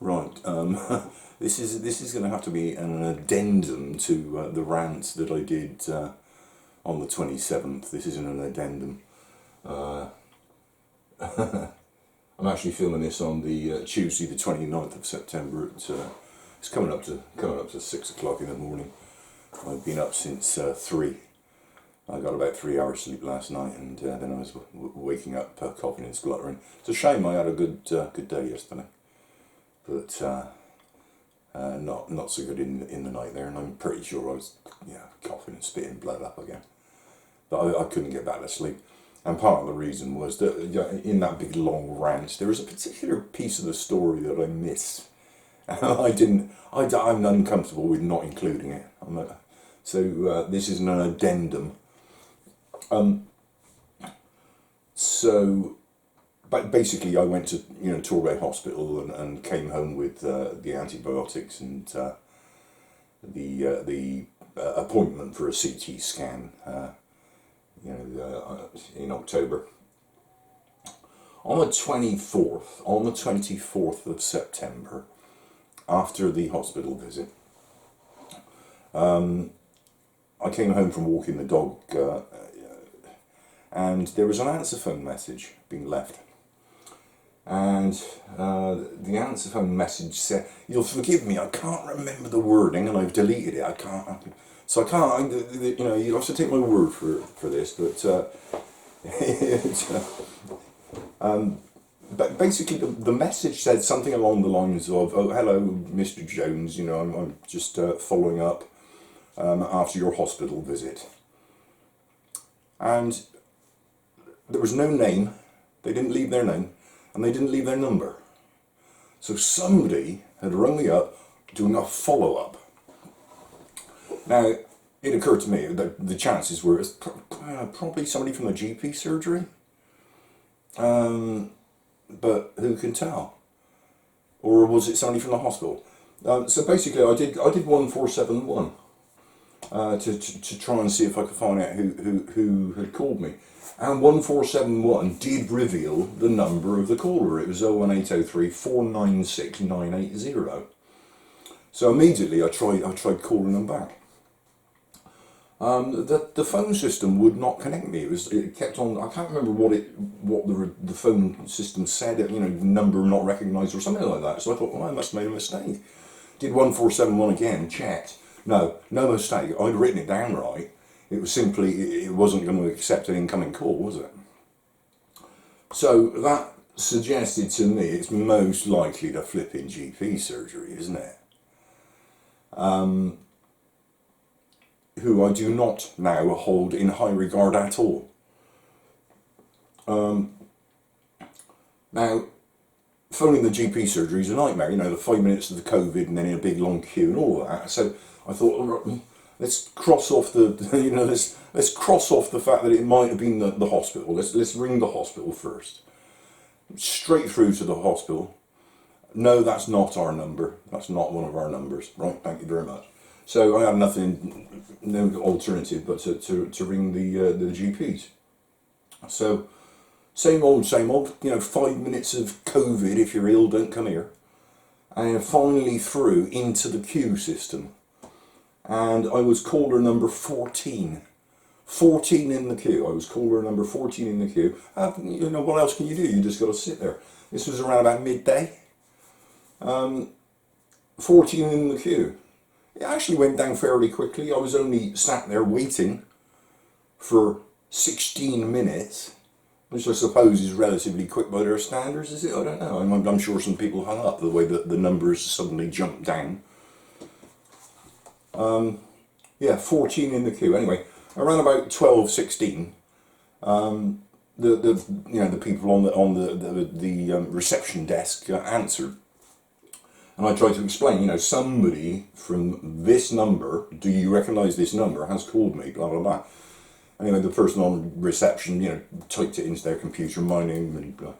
Right. This is going to have to be an addendum to the rant that I did on the 27th. This isn't an addendum. Uh, I'm actually filming this on the Tuesday, the 29th of September. It's coming up to 6 o'clock in the morning. I've been up since 3. I got about 3 hours sleep last night, and then I was waking up coughing and spluttering. It's a shame I had a good day yesterday, but not so good in the night there, and I'm pretty sure I was coughing and spitting blood up again. But I couldn't get back to sleep, and part of the reason was that in that big long rant there was a particular piece of the story that I missed. I'm uncomfortable with not including it. So this is an addendum. But basically, I went to Torbay Hospital and came home with the antibiotics and the appointment for a CT scan. In October. On the 24th of September, after the hospital visit, I came home from walking the dog, and there was an answer phone message being left. And the answer phone message said, "You'll forgive me, I can't remember the wording, and I've deleted it. I can't. You'll have to take my word for this, but basically the message said something along the lines of, "Oh, hello, Mr. Jones. I'm just following up after your hospital visit." And there was no name. They didn't leave their name, and they didn't leave their number. So somebody had rung me up doing a follow-up. Now, it occurred to me that the chances were it's probably somebody from the GP surgery, but who can tell? Or was it somebody from the hospital? So basically, I did 1471 to try and see if I could find out who had called me, and 1471 did reveal the number of the caller. It was 01803 496 980. So immediately I tried calling them back. The phone system would not connect me. It kept on. I can't remember what the phone system said. Number not recognised or something like that. So I thought, I must have made a mistake. Did 1471 again. Checked. No mistake. I'd written it down right. It was simply it wasn't going to accept an incoming call, was it? So that suggested to me it's most likely to flip in GP surgery, isn't it? Who I do not now hold in high regard at all. Now, phoning the GP surgery is a nightmare. The 5 minutes of the COVID and then in a big long queue and all that. So I thought, let's cross off let's cross off the fact that it might have been the hospital. Let's ring the hospital first. Straight through to the hospital. No, that's not our number. That's not one of our numbers. Right, thank you very much. So I had no alternative but to ring the GPs. So same old, 5 minutes of COVID, if you're ill, don't come here. And finally through into the queue system. And I was caller number 14. 14 in the queue. I was caller number 14 in the queue. What else can you do? You just got to sit there. This was around about midday. 14 in the queue. It actually went down fairly quickly. I was only sat there waiting for 16 minutes, which I suppose is relatively quick by their standards, is it? I don't know. I'm sure some people hung up the way that the numbers suddenly jumped down. 14 in the queue. Anyway, around about 12:16, the people on the reception desk answered. And I tried to explain, somebody from this number, do you recognise this number, has called me, blah, blah, blah. Anyway, the person on reception, typed it into their computer, my name, and blah.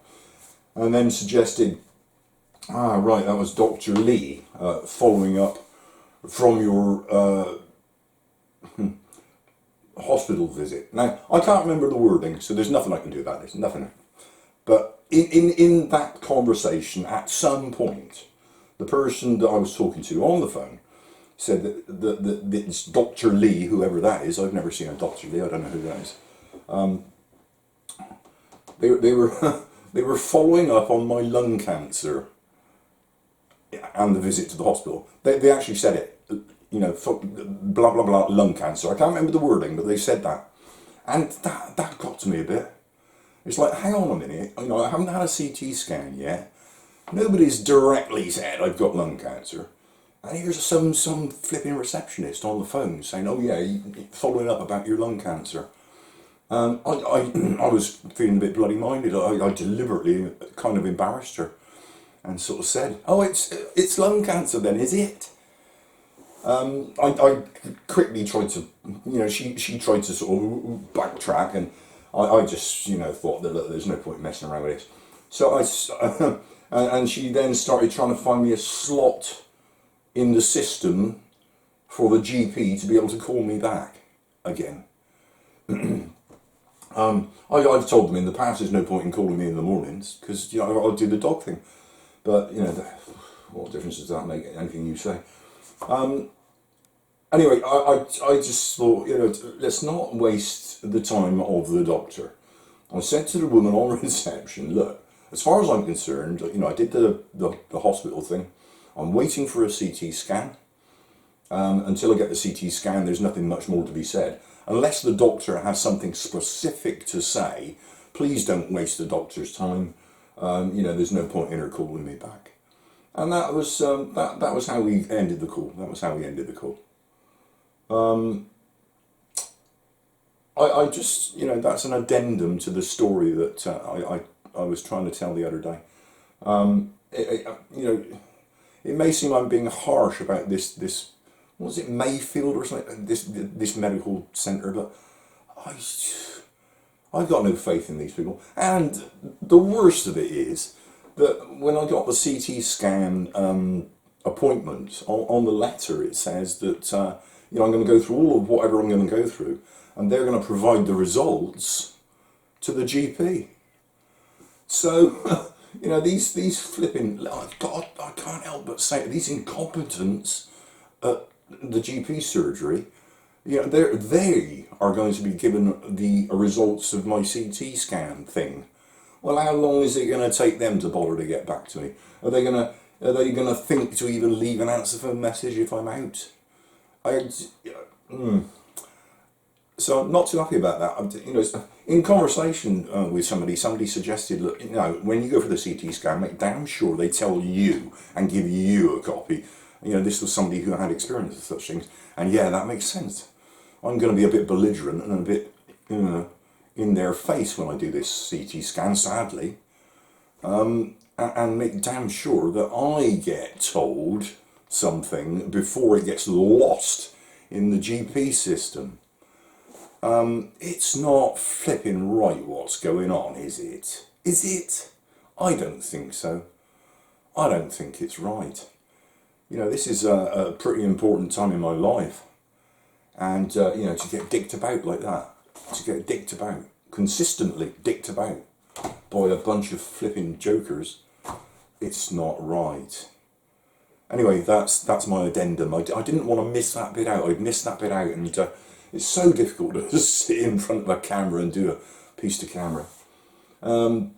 And then suggested, right, that was Dr. Lee, following up from your hospital visit. Now, I can't remember the wording, so there's nothing I can do about this, nothing. But in that conversation, at some point, the person that I was talking to on the phone said that it's Dr. Lee, whoever that is. I've never seen a Dr. Lee. I don't know who that is. They were they were following up on my lung cancer and the visit to the hospital. They actually said it. You know, blah blah blah, lung cancer. I can't remember the wording, but they said that, and that got to me a bit. It's like, hang on a minute. You know, I haven't had a CT scan yet. Nobody's directly said I've got lung cancer. And here's some flipping receptionist on the phone saying, oh yeah, following up about your lung cancer. I was feeling a bit bloody minded. I deliberately kind of embarrassed her and sort of said, oh, it's lung cancer then, is it? I quickly tried to, you know, she tried to sort of backtrack, and I just, you know, thought that, look, there's no point messing around with this. So and she then started trying to find me a slot in the system for the GP to be able to call me back again. I've told them in the past there's no point in calling me in the mornings because, you know, I'll do the dog thing. But, you know, what difference does that make? Anything you say. Anyway, I just thought, you know, let's not waste the time of the doctor. I said to the woman on reception, look, as far as I'm concerned, you know, I did the hospital thing. I'm waiting for a CT scan. Until I get the CT scan, there's nothing much more to be said. Unless the doctor has something specific to say, please don't waste the doctor's time. You know, there's no point in her calling me back. And that was that was how we ended the call. That was how we ended the call. I just, you know, that's an addendum to the story that I was trying to tell the other day. You know, it may seem I'm being harsh about this. What was it, Mayfield or something? This medical centre, but I've got no faith in these people. And the worst of it is that when I got the CT scan appointment, on the letter it says that you know, I'm going to go through all of whatever I'm going to go through, and they're going to provide the results to the GP. So, you know, these flipping, God, I can't help but say it, these incompetents at the GP surgery, you know, they are going to be given the results of my CT scan thing. Well, how long is it going to take them to bother to get back to me? Are they going to think to even leave an answer phone message if I'm out? So I'm not too happy about that. You know, in conversation with somebody suggested, look, you know, when you go for the CT scan, make damn sure they tell you and give you a copy. You know, this was somebody who had experience with such things, and yeah, that makes sense. I'm going to be a bit belligerent and a bit, you know, in their face when I do this CT scan, sadly, and make damn sure that I get told something before it gets lost in the GP system. It's not flipping right what's going on, is it? Is it? I don't think so. I don't think it's right. You know, this is a pretty important time in my life. And, you know, to get dicked about like that, to get dicked about, consistently dicked about by a bunch of flipping jokers, it's not right. Anyway, that's my addendum. I didn't want to miss that bit out. I'd missed that bit out, and it's so difficult to just sit in front of a camera and do a piece to camera. I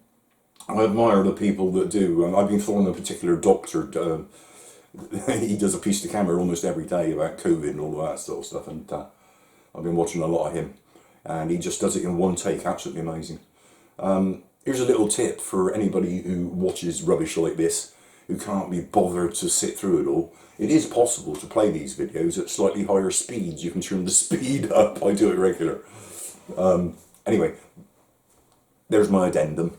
admire the people that do. I've been following a particular doctor. He does a piece to camera almost every day about COVID and all of that sort of stuff, and I've been watching a lot of him, and he just does it in one take. Absolutely amazing. Here's a little tip for anybody who watches rubbish like this, who can't be bothered to sit through it all. It is possible to play these videos at slightly higher speeds. You can turn the speed up. I do it regular. Anyway, there's my addendum.